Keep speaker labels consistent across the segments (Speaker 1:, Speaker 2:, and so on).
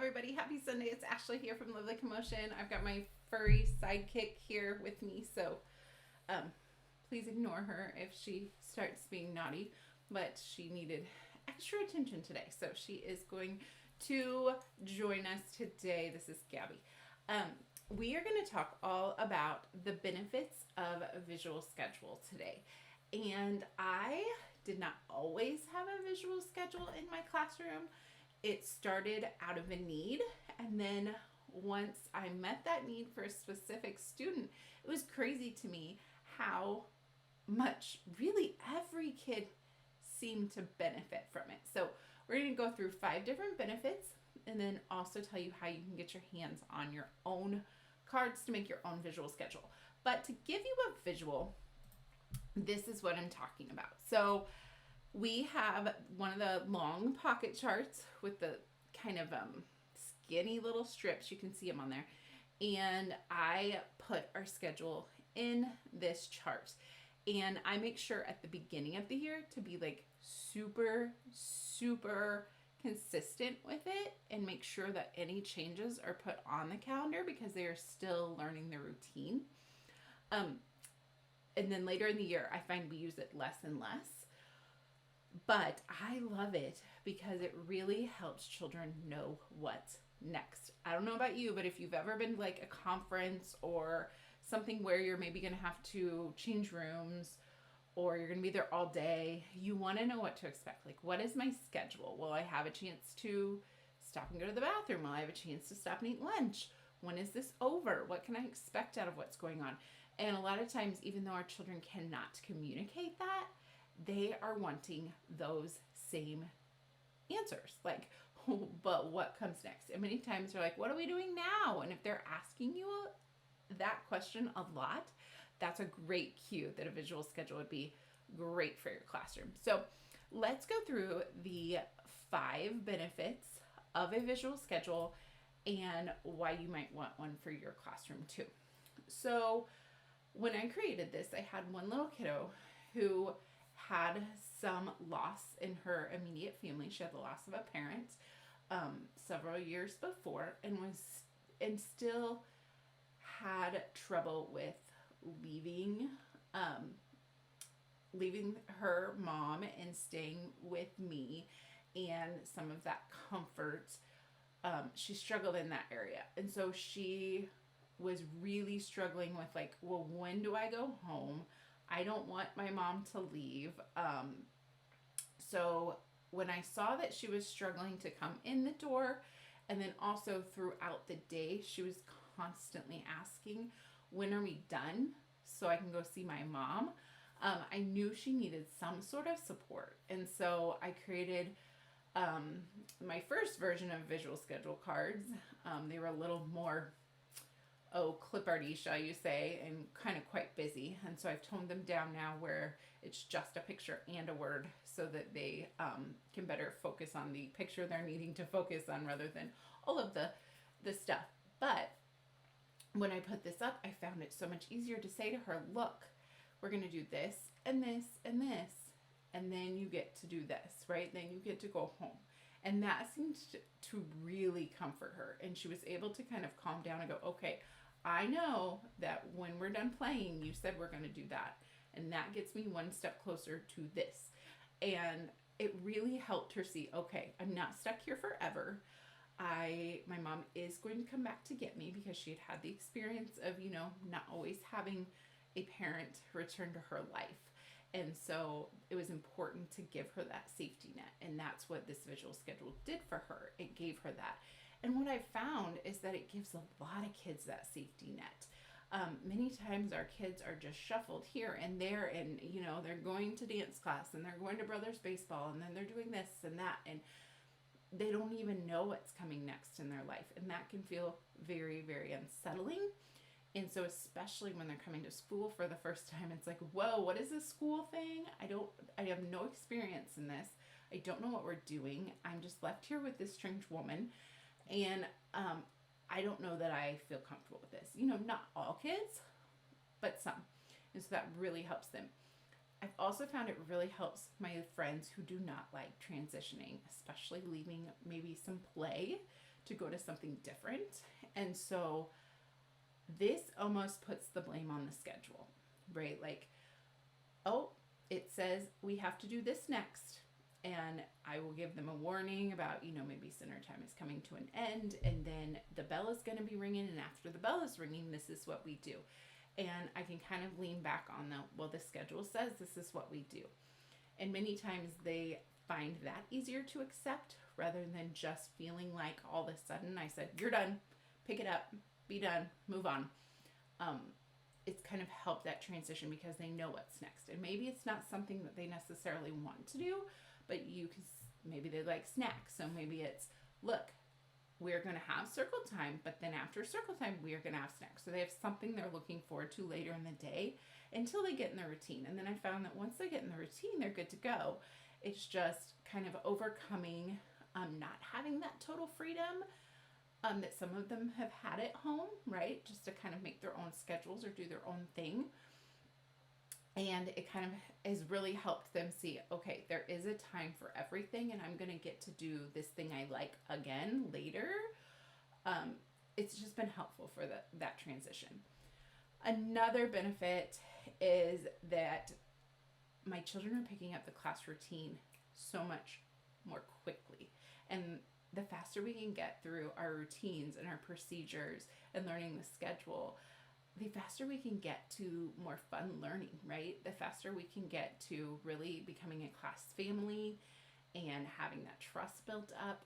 Speaker 1: everybody. Happy Sunday. It's Ashley here from Live Like Emotion. I've got my furry sidekick here with me, so please ignore her if she starts being naughty. But she needed extra attention today, so she is going to join us today. This is Gabby. We are going to talk all about the benefits of a visual schedule today. And I did not always have a visual schedule in my classroom. It started out of a need, and then once I met that need for a specific student, it was crazy to me how much really every kid seemed to benefit from it. So we're going to go through 5 different benefits and then also tell you how you can get your hands on your own cards to make your own visual schedule. But to give you a visual, this is what I'm talking about. So we have one of the long pocket charts with the kind of skinny little strips. You can see them on there. And I put our schedule in this chart. And I make sure at the beginning of the year to be like super consistent with it and make sure that any changes are put on the calendar because they are still learning the routine. And then later in the year, I find we use it less and less. But I love it because it really helps children know what's next. I don't know about you, but if you've ever been to like a conference or something where you're maybe going to have to change rooms or you're going to be there all day, you want to know what to expect. Like, what is my schedule? Will I have a chance to stop and go to the bathroom? Will I have a chance to stop and eat lunch? When is this over? What can I expect out of what's going on? And a lot of times, even though our children cannot communicate that, they are wanting those same answers. Like, but what comes next? And many times they're like, what are we doing now? And if they're asking you that question a lot, that's a great cue that a visual schedule would be great for your classroom. So let's go through the 5 benefits of a visual schedule and why you might want one for your classroom too. So when I created this, I had one little kiddo who had some loss in her immediate family. She had the loss of a parent several years before and still had trouble with leaving her mom and staying with me and some of that comfort. She struggled in that area. And so she was really struggling with like, well, when do I go home? I don't want my mom to leave. So when I saw that she was struggling to come in the door, and then also throughout the day, she was constantly asking, when are we done so I can go see my mom? I knew she needed some sort of support. And so I created my first version of visual schedule cards. They were a little more clip arty, shall you say, and kind of quite busy. And so I've toned them down now where it's just a picture and a word so that they can better focus on the picture they're needing to focus on rather than all of the stuff. But when I put this up, I found it so much easier to say to her, look, we're going to do this and this and this, and then you get to do this, right? Then you get to go home. And that seemed to really comfort her. And she was able to kind of calm down and go, okay, I know that when we're done playing, you said we're going to do that. And that gets me one step closer to this. And it really helped her see, okay, I'm not stuck here forever. My mom is going to come back to get me because she had the experience of, not always having a parent return to her life. And so it was important to give her that safety net. And that's what this visual schedule did for her. It gave her that. And what I found is that it gives a lot of kids that safety net. Many times our kids are just shuffled here and there, and they're going to dance class and they're going to brothers baseball and then they're doing this and that, and they don't even know what's coming next in their life. And that can feel very, very unsettling. And so especially when they're coming to school for the first time, it's like, whoa, what is this school thing? I have no experience in this. I don't know what we're doing. I'm just left here with this strange woman. And I don't know that I feel comfortable with this. Not all kids, but some. And so that really helps them. I've also found it really helps my friends who do not like transitioning, especially leaving maybe some play to go to something different. And so this almost puts the blame on the schedule, right? Like, oh, it says we have to do this next. And I will give them a warning about, maybe center time is coming to an end, and then the bell is going to be ringing. And after the bell is ringing, this is what we do. And I can kind of lean back on the schedule says this is what we do. And many times they find that easier to accept rather than just feeling like all of a sudden I said, you're done, pick it up, be done, move on. It's kind of helped that transition because they know what's next. And maybe it's not something that they necessarily want to do, but maybe they like snacks. So maybe it's, look, we're going to have circle time, but then after circle time, we are going to have snacks. So they have something they're looking forward to later in the day until they get in the routine. And then I found that once they get in the routine, they're good to go. It's just kind of overcoming not having that total freedom that some of them have had at home, right? Just to kind of make their own schedules or do their own thing. And it kind of has really helped them see, okay, there is a time for everything, and I'm going to get to do this thing I like again later. It's just been helpful for that transition. Another benefit is that my children are picking up the class routine so much more quickly. And the faster we can get through our routines and our procedures and learning the schedule, the faster we can get to more fun learning, right? The faster we can get to really becoming a class family and having that trust built up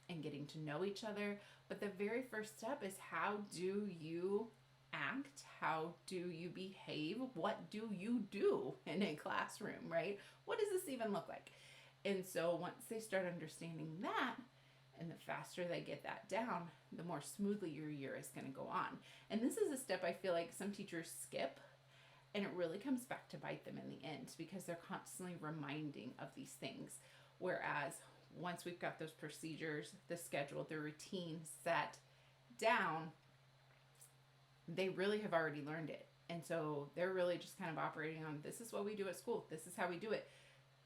Speaker 1: and getting to know each other. But the very first step is, how do you act? How do you behave? What do you do in a classroom, right? What does this even look like? And so once they start understanding that, and the faster they get that down, the more smoothly your year is going to go on. And this is a step I feel like some teachers skip, and it really comes back to bite them in the end because they're constantly reminding of these things. Whereas once we've got those procedures, the schedule, the routine set down, they really have already learned it. And so they're really just kind of operating on, this is what we do at school. This is how we do it.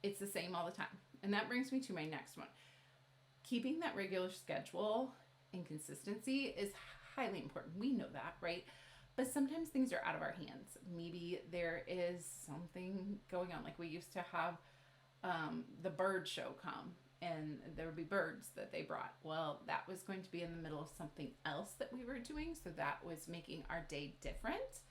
Speaker 1: It's the same all the time. And that brings me to my next one. Keeping that regular schedule and consistency is highly important. We know that, right? But sometimes things are out of our hands. Maybe there is something going on. Like we used to have the bird show come, and there would be birds that they brought. Well, that was going to be in the middle of something else that we were doing. So that was making our day different.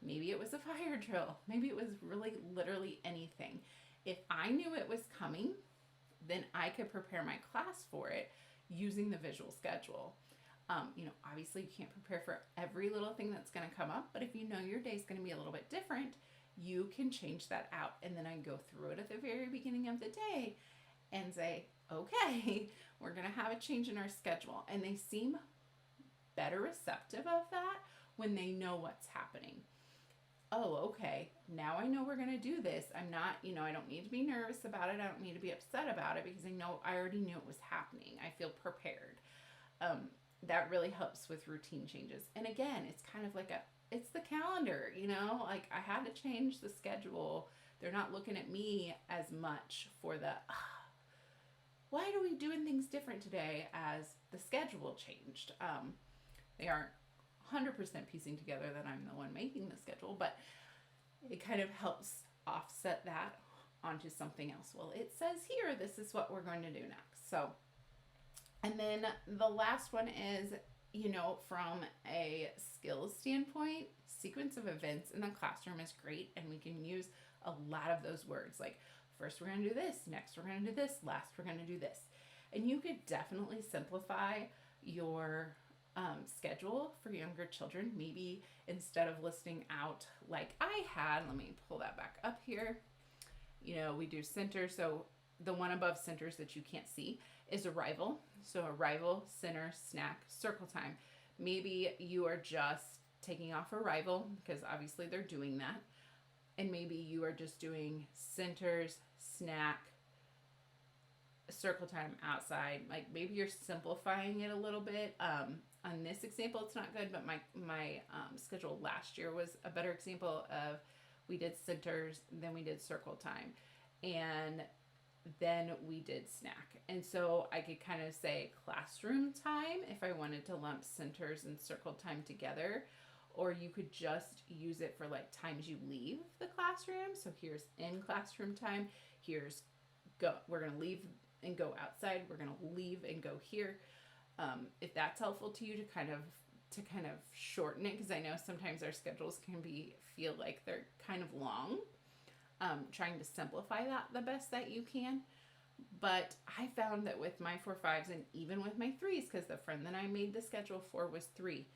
Speaker 1: Maybe it was a fire drill. Maybe it was really literally anything. If I knew it was coming, then I could prepare my class for it using the visual schedule. Obviously you can't prepare for every little thing that's going to come up, but if you know your day is going to be a little bit different, you can change that out. And then I go through it at the very beginning of the day and say, okay, we're going to have a change in our schedule. And they seem better receptive of that when they know what's happening. Oh, okay, now I know we're going to do this. I'm not, I don't need to be nervous about it. I don't need to be upset about it because I already knew it was happening. I feel prepared. That really helps with routine changes. And again, it's kind of like it's the calendar, like I had to change the schedule. They're not looking at me as much for why are we doing things different today as the schedule changed? They aren't 100% piecing together that I'm the one making the schedule, but it kind of helps offset that onto something else. Well, it says here, this is what we're going to do next. So, and then the last one is, from a skills standpoint, sequence of events in the classroom is great. And we can use a lot of those words. Like first we're going to do this, next we're going to do this, last we're going to do this. And you could definitely simplify your schedule for younger children. Maybe instead of listing out like I had, let me pull that back up here. We do center. So the one above centers that you can't see is arrival. So arrival, center, snack, circle time. Maybe you are just taking off arrival because obviously they're doing that. And maybe you are just doing centers, snack, circle time outside. Like maybe you're simplifying it a little bit. On this example, it's not good, but my schedule last year was a better example of we did centers, then we did circle time. And then we did snack. And so I could kind of say classroom time if I wanted to lump centers and circle time together, or you could just use it for like times you leave the classroom. So here's in classroom time, here's go. We're going to leave and go outside. We're going to leave and go here. If that's helpful to you to kind of shorten it, because I know sometimes our schedules can feel like they're kind of long. Trying to simplify that the best that you can. But I found that with my 4-5s and even with my 3s, because the friend that I made the schedule for was 3,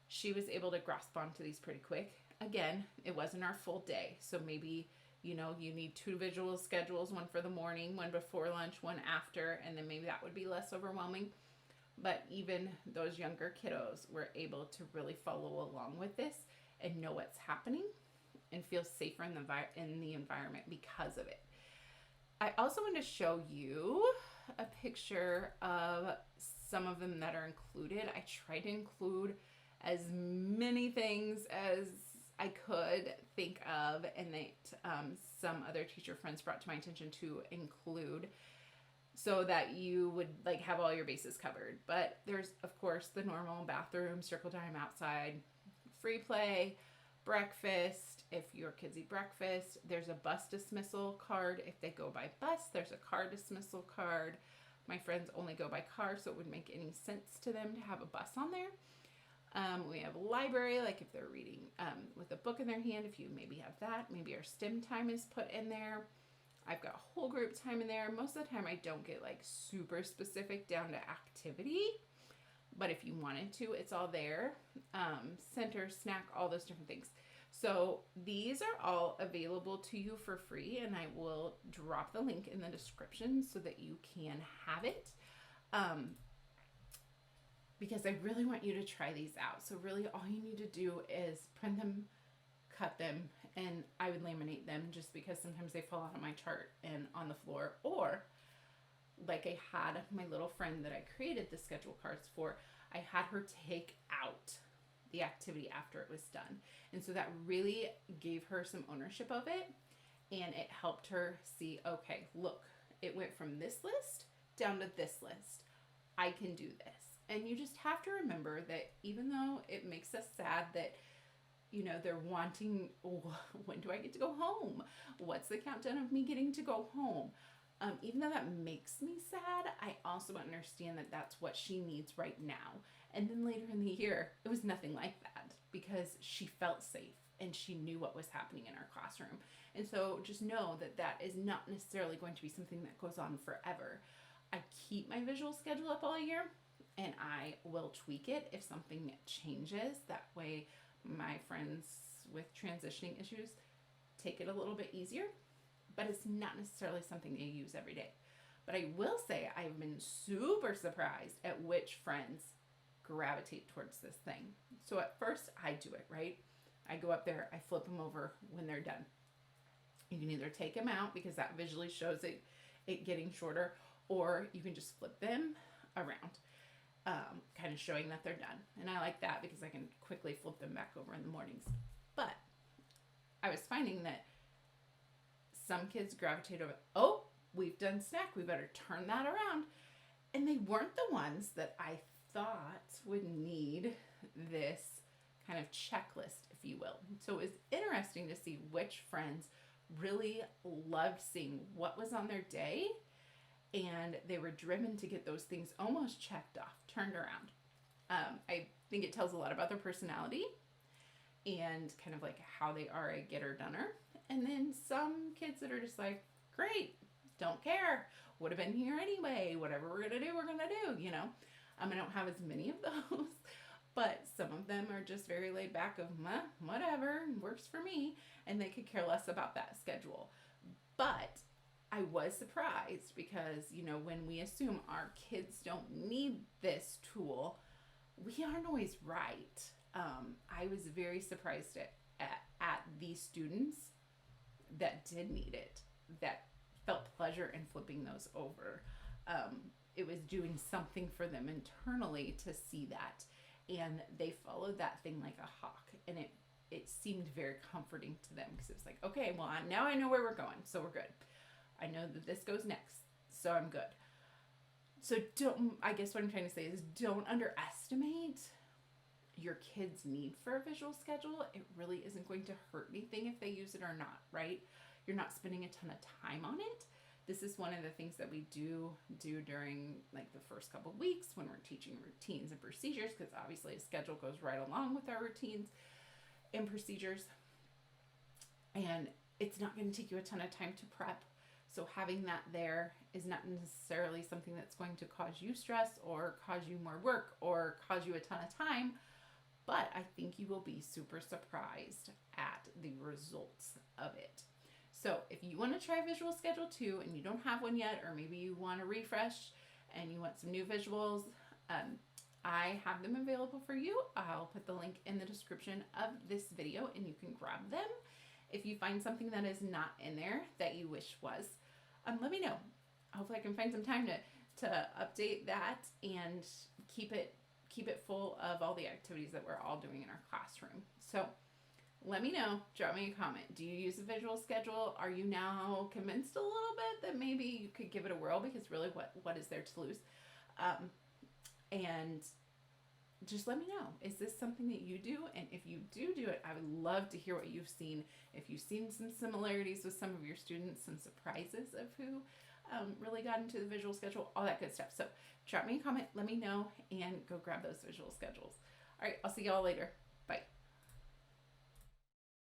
Speaker 1: she was able to grasp onto these pretty quick. Again, it wasn't our full day. So maybe, you need 2 visual schedules, one for the morning, one before lunch, one after, and then maybe that would be less overwhelming. But even those younger kiddos were able to really follow along with this and know what's happening and feel safer in the environment because of it. I also want to show you a picture of some of them that are included. I try to include as many things as I could think of, and that some other teacher friends brought to my attention to include, so that you would like have all your bases covered. But there's, of course, the normal bathroom, circle time outside, free play, breakfast if your kids eat breakfast. There's a bus dismissal card if they go by bus. There's a car dismissal card. My friends only go by car, so it wouldn't make any sense to them to have a bus on there. We have a library, like if they're reading with a book in their hand, if you maybe have that. Maybe our STEM time is put in there. I've got whole group time in there. Most of the time I don't get like super specific down to activity, but if you wanted to, it's all there. Center, snack, all those different things. So these are all available to you for free, and I will drop the link in the description so that you can have it. Because I really want you to try these out. So really all you need to do is print them, cut them, and I would laminate them just because sometimes they fall out of my chart and on the floor. Or like I had my little friend that I created the schedule cards for, I had her take out the activity after it was done. And so that really gave her some ownership of it, and it helped her see, okay, look, it went from this list down to this list. I can do this. And you just have to remember that even though it makes us sad that, they're wanting, when do I get to go home? What's the countdown of me getting to go home? Even though that makes me sad, I also understand that that's what she needs right now. And then later in the year, it was nothing like that because she felt safe and she knew what was happening in our classroom. And so just know that that is not necessarily going to be something that goes on forever. I keep my visual schedule up all year, and I will tweak it if something changes. That way my friends with transitioning issues take it a little bit easier, but it's not necessarily something they use every day. But I will say I've been super surprised at which friends gravitate towards this thing. So at first I do it, right? I go up there, I flip them over when they're done. You can either take them out because that visually shows it getting shorter, or you can just flip them around. Kind of showing that they're done. And I like that because I can quickly flip them back over in the mornings. But I was finding that some kids gravitate over, oh, we've done snack, we better turn that around. And they weren't the ones that I thought would need this kind of checklist, if you will. So it was interesting to see which friends really loved seeing what was on their day, and they were driven to get those things almost checked off, turned around. I think it tells a lot about their personality and kind of like how they are a getter-doner. And then some kids that are just like, great, don't care, would have been here anyway, whatever we're gonna do, we're gonna do, I don't have as many of those, but some of them are just very laid back of, whatever, works for me, and they could care less about that schedule. But I was surprised because, when we assume our kids don't need this tool, we aren't always right. I was very surprised at these students that did need it, that felt pleasure in flipping those over. It was doing something for them internally to see that, and they followed that thing like a hawk, and it seemed very comforting to them because it was like, okay, well, now I know where we're going, so we're good. I know that this goes next, so I'm good. So I guess what I'm trying to say is don't underestimate your kids' need for a visual schedule. It really isn't going to hurt anything if they use it or not, right? You're not spending a ton of time on it. This is one of the things that we do during like the first couple of weeks when we're teaching routines and procedures, because obviously a schedule goes right along with our routines and procedures. And it's not going to take you a ton of time to prep. So having that there is not necessarily something that's going to cause you stress or cause you more work or cause you a ton of time. But I think you will be super surprised at the results of it. So if you want to try visual schedule too and you don't have one yet, or maybe you want to refresh and you want some new visuals, I have them available for you. I'll put the link in the description of this video and you can grab them. If you find something that is not in there that you wish was, let me know. Hopefully I can find some time to update that and keep it full of all the activities that we're all doing in our classroom. So let me know, drop me a comment. Do you use a visual schedule? Are you now convinced a little bit that maybe you could give it a whirl, because really what is there to lose? And just let me know, is this something that you do? And if you do it, I would love to hear what you've seen. If you've seen some similarities with some of your students, some surprises of who really got into the visual schedule, all that good stuff. So drop me a comment, let me know, and go grab those visual schedules. All right, I'll see y'all later.